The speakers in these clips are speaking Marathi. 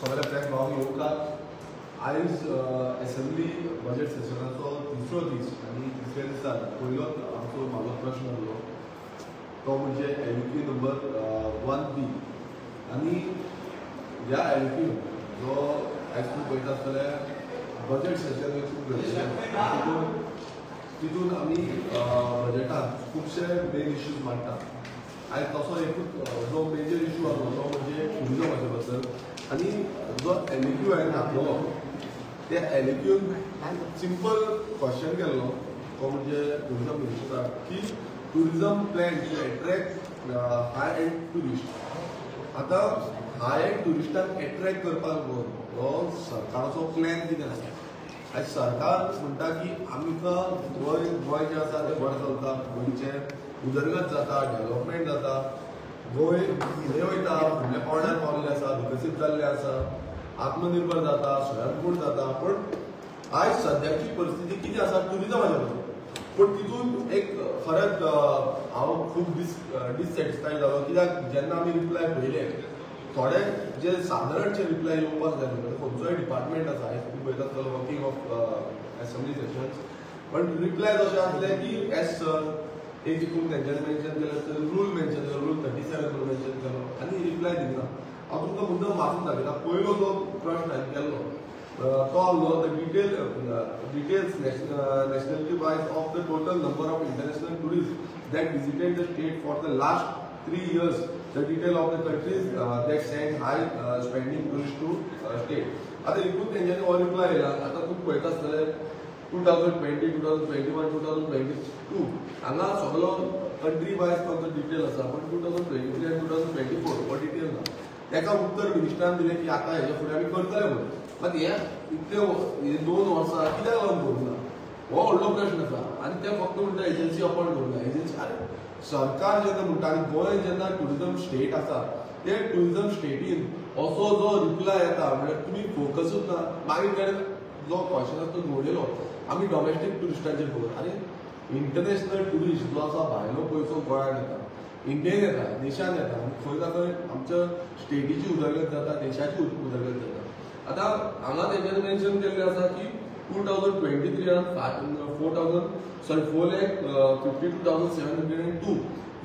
सगळ्या प्रेस भावांक येवकार. आयज असेंब्ली बजेट सेशनाचो तिसरो दीस आनी तिसऱ्या दिसाक पयलोच म्हाजो प्रश्न आसलो तो म्हणजे LUP नंबर 1B. आनी ह्या LUP जो आयज तूं पळयता आसतलें बजेट सेशन खूब गरजेचें. तितून आमी बजेटांत खुबशे मेन इश्यूज मांडटा. आयज तसो एकूच जो मेजर इश्यू आसलो तो म्हणजे टुरिजमाचे बद्दल. आनी जो LUP हांवें घातलो त्या LUPन सिंपल क्वेश्चन केल्लो तो म्हणजे टुरिजम मिनिस्टराक की tourism plan to attract high end tourist. आतां हाय एंड टुरिस्टांक एट्रॅक्ट करपाक हो सरकाराचो प्लॅन कितें आसा. आयज सरकार म्हणटा की आमकां गोंय जें आसा तें बरें चलता, गोंयचें उदरगत जाता, डेव्हलपमेंट जाता, गोंय फुडें वयता, फुडल्या पावंड्यार पावल्लें आसा, विकसीत जाल्लें आसा, आत्मनिर्भर जाता, स्वयंपूर्ण जाता. पण आयज सद्याची परिस्थिती कितें आसा टुरिजमाच्या बद्दल. पण तितून एक खरेंच हांव खूब डिससॅटिस्फायड जालो कित्याक जेन्ना आमी रिप्लाय पळयले थोडे जे सादारणचे रिप्लाय येवपाक जाय म्हणजे खंयचोय डिपार्टमेंट आसा आयज तुमी पळयता आसतलो वर्किंग ऑफ असेंब्ली सेशन्स. पण रिप्लाय अशें आसले की एस सर एक तितून तेंच्यांनी मेन्शन केलें रूल मेन्शन केलो, रूल 37 मेन्शन केलो आनी रिप्लाय दिना. हांव तुमकां मुद्दम वाचून दाखयता. पयलो जो प्रश्न हांवें केल्लो तो आसलो the details nationality wise of the total number of international tourists that visited the state for the last 3 years, the detail of the countries that sent high spending tourists to state. आता एकूच तेंच्यांनी हो रिप्लाय येयला. आतां तुमी पळयता आसतले 2020, 2021, 2022 हांगा सगळो कंट्री वायज तांचो डिटेल आसा. पण 2023 आनी 2024 हो डिटेल ना. तेका उत्तर मिनिस्टरान दिलें की आतां हेजे फुडें आमी करतले म्हणून. मात हे इतले 2 वर्सां कित्याक लागून करूंक ना हो व्हडलो प्रश्न आसा. आनी ते फक्त म्हणटा एजन्सी अपॉयंट करूंक ना. एजन्सी अरे सरकार जेन्ना म्हणटा आनी गोंय जेन्ना टुरिजम स्टेट आसा ते टुरिजम स्टेटीन असो जो रिप्लाय येता म्हणजे तुमी फोकसूच ना. मागीर कडेन जो क्वेश्चन आसा तो घोडेलो आमी डॉमेस्टीक टुरिस्टांचेर फोकस. आनी इंटरनॅशनल टुरिस्ट जो आसा भायलो पयसो गोंयांत येता, इंडियेन येता, देशान येता आनी खंय ना खंय आमच्या स्टेटीची उदरगत जाता, देशाची उदरगत जाता. आतां हांगा तेंच्यांनी मेन्शन केल्लें आसा की 2023 4,52,702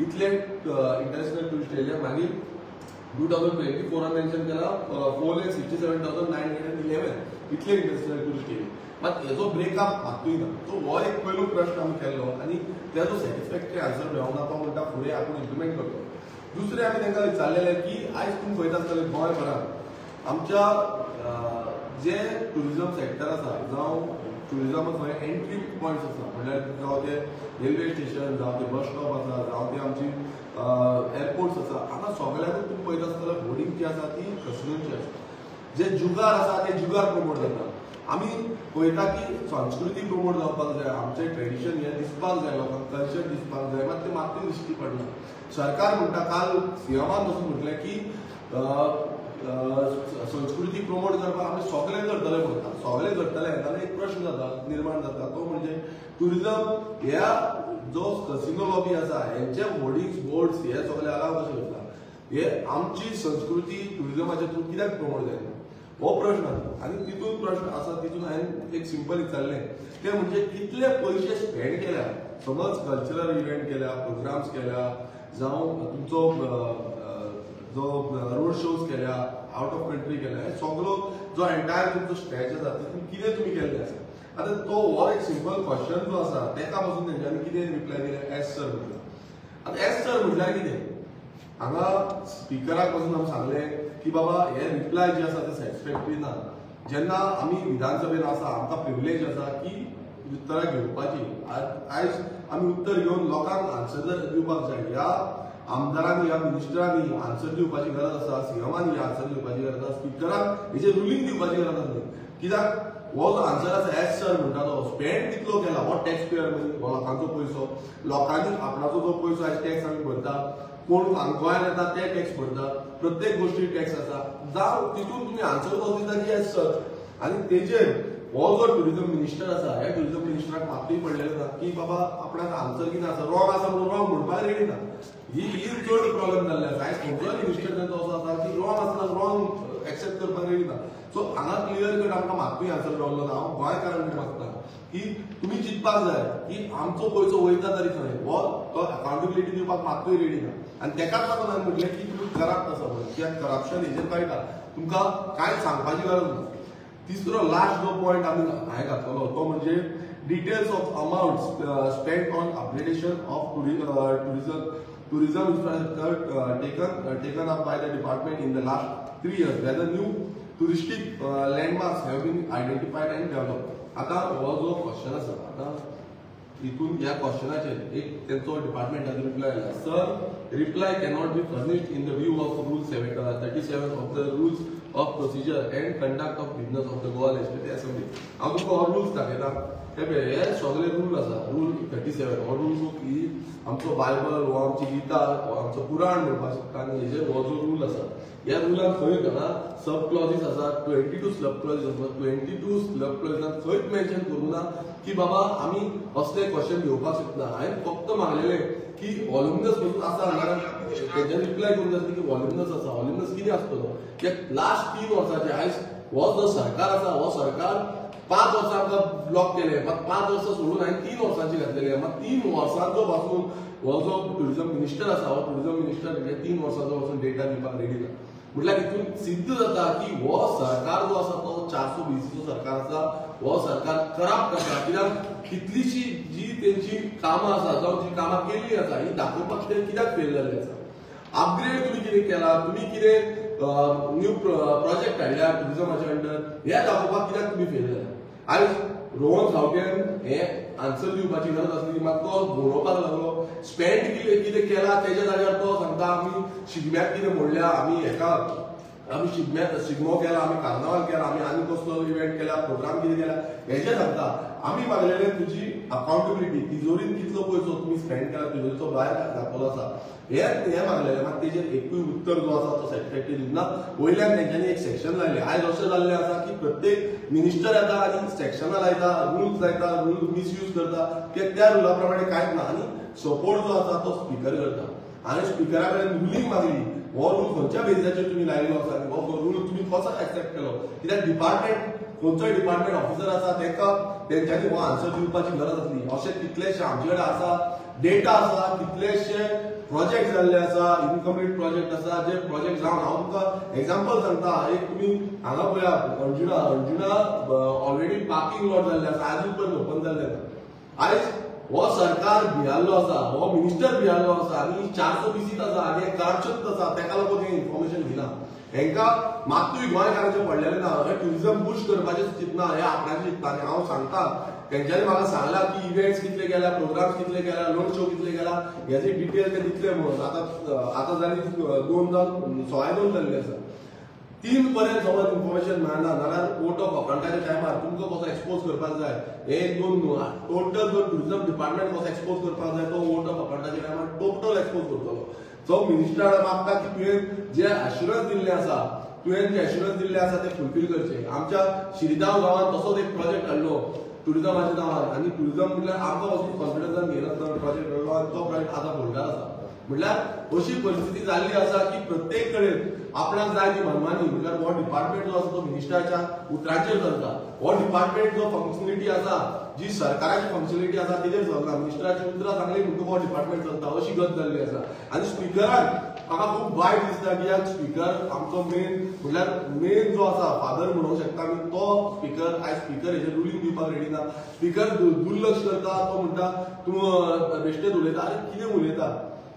इतले इंटरनॅशनल टुरिस्ट येयले. मागीर 2024 मेन्शन केला 4,67,911 इतले इंटरनॅशनल टुरिस्ट येयले. मात हेजो ब्रेकअप मात्तूय ना. सो हो एक पयलो प्रश्न आमी केल्लो आनी तेजो सॅटिस्फॅक्टरी आन्सर मेळोंक ना. तो म्हणटा फुडें आपूण इम्प्लिमेंट करतो. दुसरें आमी तांकां विचारलेलें की आयज तुमी पळयता आसतले गोंयभरांत आमच्या जे टुरिजम सेक्टर आसा जावं टुरिजम थंय एंट्री पॉयंट्स आसा म्हणल्यार जावं ते रेल्वे स्टेशन, जावं ते बस स्टॉप आसा, जावं ते आमची एअरपोर्ट्स आसा, हांगा सगळ्यांकूच तुमी पळयता आसतले बोर्डिंग जी आसा ती कसिनोची आसा. जे जुगार आसा ते जुगार प्रमोट जाता. आमी पळयता की संस्कृती प्रमोट जावपाक जाय, आमचें ट्रेडिशन हें दिसपाक जाय, लोकांक कल्चर दिसपाक जाय, मात तें मात्तूय दिश्टी पडना. सरकार म्हणटा काल सीएमान वचून म्हटलें की संस्कृती प्रमोट करपाक आमी सगळे करतले म्हणटा. सगळे करतले येताना एक प्रश्न जाता निर्माण जाता तो म्हणजे टुरिजम ह्या जो कसिनो लॉबी आसा हेंचे होर्डिंग्स बोर्ड्स हे सगळे अलाव कशे करता. हे आमची संस्कृती टुरिजमाच्या थ्रू कित्याक प्रमोट जायना हो प्रश्न आसा. आनी तितून प्रश्न आसा तितून हांवें एक सिंपल विचारलें ते म्हणजे कितले पयशे स्पेंड केल्या. समज कल्चरल इव्हेंट केल्या, प्रोग्राम्स केल्या, जावं तुमचो जो रोड शोज केल्या, आउट ऑफ कंट्री केल्या, हे सगळो जो एंटायर तुमचो स्ट्रॅच आसा तितून कितें तुमी केल्लें आसा. आतां तो हो एक सिंपल क्वेश्चन जो आसा तेका पासून तेंच्यांनी कितें रिप्लाय दिलें एस सर म्हणटा. आतां एस सर म्हटल्यार कितें हांगा स्पिकराक पासून हांवें सांगलें की बाबा हे रिप्लाय जे आसा ते सॅटिस्फॅक्टरी ना. जेन्ना आमी विधानसभेन आसा आमकां प्रिविलेज आसा की उतरां घेवपाची. आयज आमी उतर घेवन लोकांक आन्सर दिवपाक जाय. ह्या आमदारांनी ह्या मिनिस्टरांनी आन्सर दिवपाची गरज आसा, सीएमांनी आन्सर दिवपाची गरज आसा, स्पिकराक हेचे रुलींग दिवपाची गरज आसा. कित्याक हो जो आन्सर आसा एस सर म्हणटा तो स्पेंड कितलो केला हो टॅक्स पेयर मनी हो लोकांचो पयसो. लोकांनी आपणाचो जो पयसो आयज टॅक्स आमी भरता, कोण गोंयांत येता ते टॅक्स भरता, प्रत्येक गोष्टी टॅक्स आसा. जावं तितून तुमी आन्सर कसो दिता की एस सर. आनी तेजेर हो जो टुरिजम मिनिस्टर आसा ह्या टुरिजम मिनिस्टराक मात्तूय पडलेलें ना की बाबा आपणाक आन्सर कितें आसा, रॉंग आसा म्हणून रॉंग म्हणपाक रेडी ना. ही चड प्रॉब्लेम जाल्ले आसा. आयज खंयचोय मिनिस्टर तेंचो असो आसा की रॉंग आसता रॉंग एक्सेप्ट करपाक रेडी ना. सो हांगा क्लियर कट आमकां मात्तूय आन्सर रावलो ना. हांव गोंयकारांक मागता की तुमी चिंतपाक जाय की आमचो पयसो वयता तरी खंय, हो तो अकाउंटेबिलिटी दिवपाक मात्तूय रेडी ना. आनी तेकाच लागून हांवें म्हटलें की तुमी करप्ट आसा म्हणून, कित्याक करप्शन हेजेर कळटा, तुमकां कांय सांगपाची गरज ना. तिसरो लास्ट जो पॉयंट हांवें घातलो तो म्हणजे details of amounts spend on upgradation of tourism infrastructure taken up by the department in the last 3 years, whether new touristic landmarks have been identified and developed. आता हो जो क्वेश्चन आसा, आता इतून ह्या क्वेश्चनाचेर एक तेंचो डिपार्टमेंटाचो रिप्लाय आयला. Sir, reply cannot be furnished in the view of rule 37 of the rules of procedure end conduct of business of the Goa legislative assembly. हांव तुमकां हो रूल्स दाखयता. हे सगळे रूल आसा. रूल 37 हो रूल बूक ही आमचो बायबल, हो आमची गीता, हो आमचो पुराण म्हणपाक शकता. आनी हेजेर हो जो रूल आसा, ह्या रुलान खंय घाला सब क्लॉजीस आसा, 22 सब क्लॉजीस आसा. 22 सब क्लॉजीसान खंयच मेन्शन करूं ना की बाबा आमी असले क्वेश्चन घेवपाक शकना. हांवें फक्त मागलेलें की वॉल्युमिनस पासून आसा, तेंच्यानी रिप्लाय करूंक जाय की वॉल्युमिनस आसा. वॉल्युमिनस कितें आसतलो, कित्याक लास्ट 3 वर्सांचे आयज हो जो सरकार आसा, हो सरकार 5 वर्सां आमकां ब्लॉक केले. 5 वर्सां सोडून हांवें 3 वर्सांची घातलेली. मात 3 वर्सांचो पासून हो जो टुरिझम मिनिस्टर आसा, हो टुरिझम मिनिस्टर 3 वर्सांचो पासून डेटा दिवपाक रेडी ना. म्हटल्यार हितून सिद्ध जाता की हो सरकार जो आसा तो 420 सरकार आसा. हो सरकार करप्ट आसा. कित्याक कितलीशी जी तेंची कामां आसा जावं जी कामां केल्ली आसा ही दाखोवपाक ते कित्याक फेल जाल्ले आसा. अपग्रेड तुमी कितें केला, तुमी कितें न्यू प्रोजेक्ट हाडल्या टुरिझमाच्या अंडर, हे दाखोवपाक कित्याक तुमी फेल जाले. आयज रोहन सावकेन हे आन्सर दिवपाची गरज आसली, मात तो बरोवपाक लागलो. स्पेंड कितें केला तेच्या जाग्यार तो सांगता आमी शिगम्याक कितें मोडल्या, आमी शिगमो केला, आमी कार्नावाल केला, आमी आनी कसलो इव्हेंट केला, प्रोग्राम कितें केला हेजे सांगता. आमी मागलेले तुजी अकाउंटेबिलिटी, तिजोरीन कितलो पयसो तुमी स्पेंड केला तिजोरीचो भायर दाखवलो आसा हे मागलेले. मात तेजेर एकूय उत्तर जो आसा तो सॅटिस्फॅक्टरी दिना. वयल्यान तेंच्यांनी एक सेक्शन लायले. आयज अशें जाल्लें आसा की प्रत्येक मिनिस्टर येता आनी सेक्शनां लायता, रूल्स लायता, रूल मिसयूज करता, कित्याक त्या रुला प्रमाणे कांयच ना. आनी सपोर्ट जो आसा तो स्पीकर करता. हांवें स्पीकरा कडेन रुलींग मागली, हो रूल खंयच्या बेजाचेर तुमी लायलो आसा, हो रूल तुमी कसो एक्सेप्ट केलो. कित्याक डिपार्टमेंट खंयचोय डिपार्टमेंट ऑफिसर आसा तेका तेंच्यांनी हो आन्सर दिवपाची गरज आसली. अशें कितलेशे आमचे कडेन आसा, डेटा आसा, कितलेशे प्रोजेक्ट जाल्ले आसा, इनकम्प्लीट प्रोजेक्ट आसा, जे प्रोजेक्ट जावन हांव तुमकां एक्झाम्पल सांगता. एक तुमी हांगा पळया अंजुना ऑलरेडी पार्किंग लॉट जाल्ले आसा, आजून पण ओपन जाल्ले ना. आयज हो सरकार भियाल्लो आसा, हो मिनिस्टर भियाल्लो आसा आनी 420 आसा आनी कारचंद आसा, तेका लागून हे इन्फॉर्मेशन दिना. हेंकां मात्तूय गोंयकारांचे पडलेले ना. हे टुरिझम बूस्ट करपाचें चिंतना, हे आपणाचें चिंतना. आनी हांव सांगता तेंच्यांनी म्हाका सांगला की इव्हेंट्स कितले केल्या, प्रोग्राम्स कितले केल्या, लोड शो कितले केला, हेजे डिटेल ते दितले म्हणून. आतां जाली 2 जाल्ले आसा. 3 पर्यंत समज इन्फॉर्मेशन मेळना जाल्यार कोर्ट ऑफ अकाउंटाच्या टायमार तुमकां कसो एक्सपोज करपाक जाय, 1-2 न्हू, टोटल जो टुरिझम डिपार्टमेंट कसो एक्सपोज करपाक जाय तो कोर्ट ऑफ अकाउंटाच्या टायमार टोटल एक्सपोज करतलो. सो मिनिस्टर मागता की तुवें जे एश्युरन्स दिल्ले आसा, ते फुलफील करचे. आमच्या शिरगांव गांवांत तसोच एक प्रोजेक्ट हाडलो टुरिझमाच्या नांवार, आनी टुरिझम म्हटल्यार आमकां वचून कॉन्फिडन्सान घेयनासतना प्रोजेक्ट हाडलो आनी तो प्रोजेक्ट आतां फोल्डार आसा. म्हटल्यार अशी परिस्थिती जाल्ली आसा की प्रत्येक कडेन आपणाक जाय ती मनमानी. म्हटल्यार हो डिपार्टमेंट जो आसा तो मिनिस्टराच्या उतराचेर चलता. हो डिपार्टमेंट जो फंक्शनिलिटी आसा, जी सरकाराची फंक्शनिलिटी आसा तेजेर चलता. मिनिस्टराची उतरां सांगली म्हणटून हो डिपार्टमेंट चलता, अशी गत जाल्ली आसा. आनी स्पीकरान म्हाका खूब वायट दिसता कित्याक स्पीकर आमचो मेन जो आसा फादर म्हणूंक शकता आमी, तो स्पीकर आयज स्पीकर हेजेर रुलींग दिवपाक रेडी ना. स्पीकर दुर्लक्ष करता. तो म्हणटा तूं बेश्टेच उलयता. आरे कितें उलयता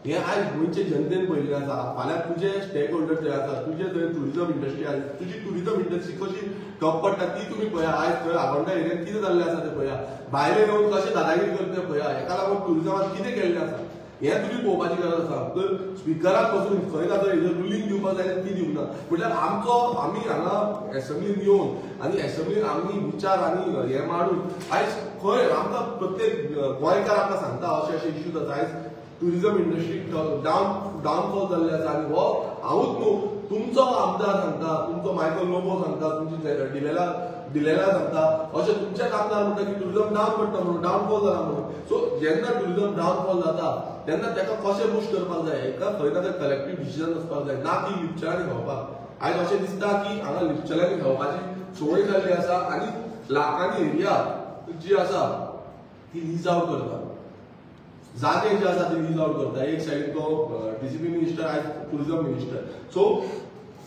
हे आयज गोंयचे जनतेन पळयल्लें आसा. फाल्यां तुजे स्टेक होल्डर जे आसा, तुजे थंय टुरिझम इंडस्ट्री आसा, तुजी टुरिझम इंडस्ट्री कशी ठप पडटा ती तुमी पळया. आयज थंय आगोंदा एरियांत कितें जाल्लें आसा तें पळया. भायले येवन कशें दादागिरी करता तें पळया. हेका लागून टुरिझमांत कितें केल्लें आसा हें तुमी पळोवपाची गरज आसा. तर स्पीकराक पासून खंय जाता हेजेर रुलींग दिवपाक जाय ती दिवना. म्हटल्यार आमी हांगा एसेंब्लीन येवन आनी एसेंब्लीन आमी विचार आनी हें मांडून आयज खंय आमकां प्रत्येक गोंयकार आमकां सांगता अशे इश्यूज आसा. आयज टुरिझम इंडस्ट्री डावनफॉल जाल्ले आसा. आनी हो हांवूच न्हू, तुमचो आमदार सांगता, तुमचो मायकल लोबो सांगता, तुमची डिलेला सांगता, अशें तुमचे कामदार म्हणटा की टुरिझम डावन पडटा म्हणून, डावनफॉल जाला म्हणून. सो जेन्ना टुरिझम डावनफॉल जाता तेन्ना तेका कशें बूस्ट करपाक जाय, हेका खंय ना तें कलेक्टीव डिसिजन आसपाक जाय, ना की लिपच्यांनी खावपाक. आयज अशें दिसता की हांगा लिपचेल्यांनी खेळपाची संवय जाल्ली आसा आनी लाखांनी एरिया जी आसा ती लीज आउट करता, जागे जे आसा ती लीज आउट करता. एक सायडीन तो डीसीपी मिनिस्टर आयज टुरिझम मिनिस्टर. सो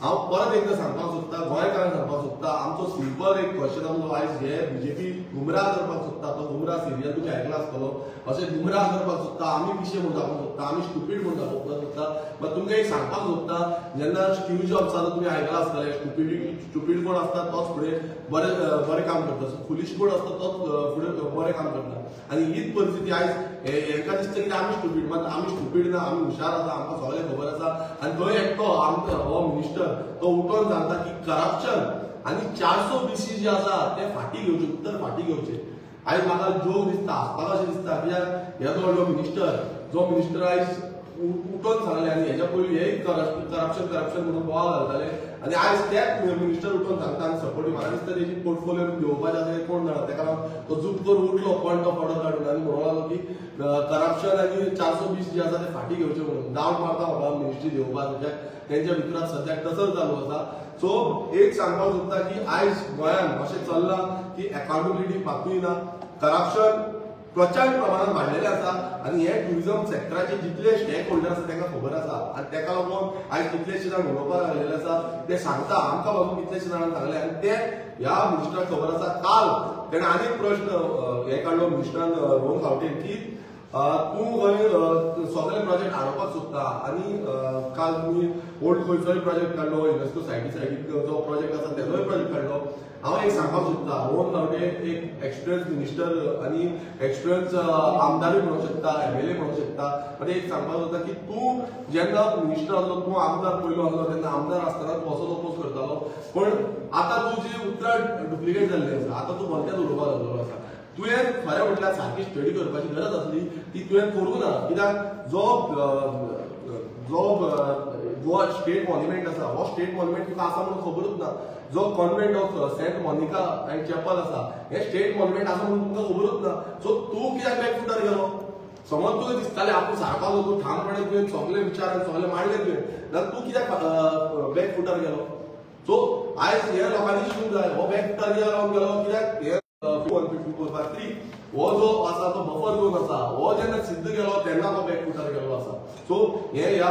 हांव परत एकदा सांगपाक सोदता, गोंयकारांक सांगपाक सोदता, आमचो सिंपल एक क्वेश्चन आमचो आयज हे बीजेपी गुमराह करपाक सोदता. तो गुमराह सिरियल तुमी आयकला आसतलो. अशें गुमराह करपाक सोदता, आमी पिशे म्हूण दाखोवंक सोदता, आमी स्टुपीड म्हूण दाखोवपाक सोदता. बट तुमकां एक सांगपाक सोदता, जेन्ना स्टीव जॉब्साचो तुमी आयकला आसतले, स्टुपीड कोण आसता तोच फुडें बरें काम करता, फुलीश कोण आसता तोच फुडें बरें काम करता. आनी हीच परिस्थिती आयज हेंकां दिसता की आमी स्टुपीड, मात आमी स्टुपीड ना, आमी हुशार आसा, आमकां सगळें खबर आसा. आनी थंय एकटो आमचो हो मिनिस्टर तो उठोन सांगता की करप्शन आनी 420 जे आसा ते फाटी घेवचे, उत्तर फाटी घेवचे. आयज म्हाका जोक दिसता, हांसपाक अशें दिसता, कित्याक हे जो मिनिस्टर आयज उठोन सांगले आनी हेच्या पयलीं हे करप्शन म्हणून बोवाळ घालताले आनी आयज तेच मिनिस्टर उठोन सांगता आनी सपोर्टीव. म्हाका दिसता तेजी पोर्टफोलियो घेवपाचें आसा कोण जाणा, तेका लागून तो झूप करून उठलो पण तो फटो काडून आनी म्हणूंक लागलो की करप्शन आनी 420 जे आसा ते फाटी घेवचे म्हणून. डावट मारता म्हाका मिनिस्ट्री घेवपाक, तेंच्या भितराक सद्याक तसोच चालू आसा. सो एक सांगपाक सोदता की आयज गोंयांत अशें चल्लां की अकाउंटेबिलिटी पातूय ना, करप्शन प्रचंड प्रमाणात वाडलेलें आसा आनी हे टुरिझम सेक्टराचे जितले स्टेक होल्डर आसा तांकां खबर आसा. आनी ताका लागून आयज कितलेशे जाण उलोवपाक लागलेले आसा, ते सांगता आमकां बाबू कितलेशे जाणांक सांगले आनी ते ह्या मिनिस्टराक खबर आसा. काल तेणें आनी एक प्रश्न हे काडलो मिनिस्टरान रोहन खावटेन की तूं खंय सगळे प्रोजेक्ट हाडोवपाक सोदता आनी काल तुमी ओल्ड खंयचोय प्रोजेक्ट काडलो, युनेस्को सायटीक जो प्रोजेक्ट आसा तेजोय प्रोजेक्ट काडलो. हांव एक सांगपाक सोदता, रोहन खावटे एक एक्सपिरियन्स मिनिस्टर आनी एक्सपिरियन्स आमदारूय म्हणूंक शकता, MLA म्हणूंक शकता. बट एक सांगपाक सोदता की तूं जेन्ना मिनिस्टर आसलो, तूं आमदार पयलो आसलो, तेन्ना आमदार आसतना तूं असोच अपोज करतालो. पण आतां तुजी उतरां डुप्लिकेट जाल्ली आसा, आतां तूं भलतेंच उलोवपाक लागलो आसा. तुवें खरें म्हटल्यार सारकी स्टडी करपाची गरज आसली, ती तुवें करूं ना. कित्याक जो स्टेट मॉन्युमेंट आसा, हो स्टेट मॉन्युमेंट तुका आसा म्हणून खबरूच ना. जो convent of Saint Monica and chapel आसा, हे स्टेट मॉन्युमेंट आसा म्हणून तुमकां खबरूच ना. सो तूं कित्याक बॅकफुटार गेलो? समज तुका दिसतालें आपूण सारको तूं ठामपणे तुवें सगळे विचार आनी सगळे मांडले तुवें, जाल्यार तूं कित्याक बॅकफुटार गेलो? सो आयज हे लोकांनी शिकूंक जाय. हो बॅकफुटार कित्याक रावन गेलो? कित्याक हे 154/3 हो जो आसा तो बफर झोन आसा, हो जेन्ना सिद्ध गेलो तेन्ना तो बॅकफुटार गेलो आसा. सो हे ह्या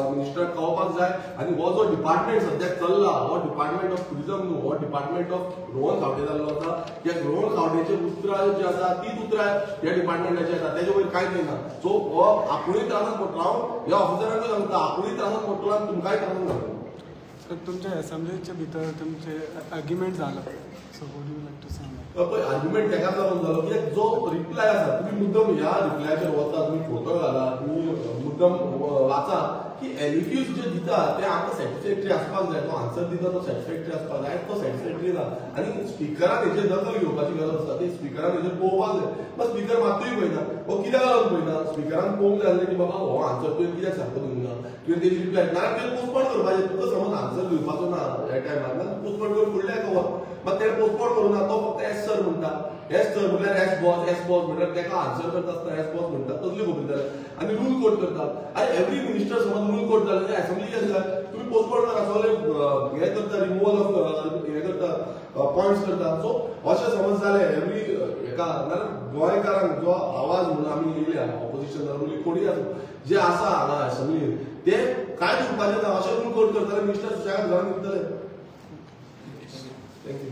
मिनिस्टराक कळपाक जाय. आनी हो जो डिपार्टमेंट सद्याक चल्ला, हो डिपार्टमेंट ऑफ टुरिझम न्हू, हो डिपार्टमेंट ऑफ रोहन खावटे जाल्लो आसा. कित्याक रोहन खावटेचे उतरां जी आसा तीच उतरां ह्या डिपार्टमेंटाची आसा, तेजे वयर कांयच येना. सो हो आपुणूय त्रासांत पडटलो. हांव ह्या ऑफिसरांकूय सांगता, आपुणूय त्रासांत पडटलो आनी तुमकांय त्रासांत घालतलो. तुमच्या असेंब्लीच्या भितर तुमचे आर्ग्युमेंट झाला, so what do you like to say? पळय आर्ग्युमेंट तेकाच लागून जालो कित्याक जो रिप्लाय आसा, तुमी मुद्दम ह्या रिप्लायाचेर वता, तुमी फोटो घाला, तुमी मुद्दम वाचा की एलिक्यूज जे दिता ते आमकां सॅटिस्फॅक्टरी आसपाक जाय. तो आन्सर दिता तो सॅटिस्फॅक्टरी आसपाक जाय, तो सॅटिस्फॅक्टरी ना. आनी स्पिकरान हेजेर दखल घेवपाची गरज आसा, ते स्पिकरान हेजेर पळोवपाक जाय. पण स्पिकर मात्तूय पळयना. हो कित्याक लागून पळयना? स्पिकरान पळोवंक जाय की बाबा हो आन्सर तुवें कित्याक सारको दिवना, तुवें तेजी रिप्लाय ना, तुवें पोस्टपोन करपाचें. तुका समज आन्सर दिवपाचो ना ह्या टायमार, जाल्यार पोस्टपोन करून फुडल्या कवर. मात तेणें पोस्टपोन करूना, तो फक्त एस सर म्हणटा. एस सर म्हटल्यार एस बॉस म्हटल्यार तेका आन्सर करता आसतना एस बॉस म्हणटा, तसली खबर जाल्या. आनी रूल कोट करतात. आनी एवरी मिनिस्टर समज रूल कोट जालें जाल्यार असेंब्ली कितें जाय, तुमी पोस्टपोन करा, सगळे हे करता, रिमुवल ऑफ हे करता, पॉयंट्स करता. सो अशें समज जालें एवरी हेका, जाल्यार गोंयकारांक जो आवाज म्हणून आमी येयल्या ऑपोजिशन रुली कोणीय जे आसा हांगा असेंब्लीन, ते कांय दिवपाचें ना. अशें रूल कोट करताले मिनिस्टर सुशेगाद घरान न्हिदतले. थँक्यू.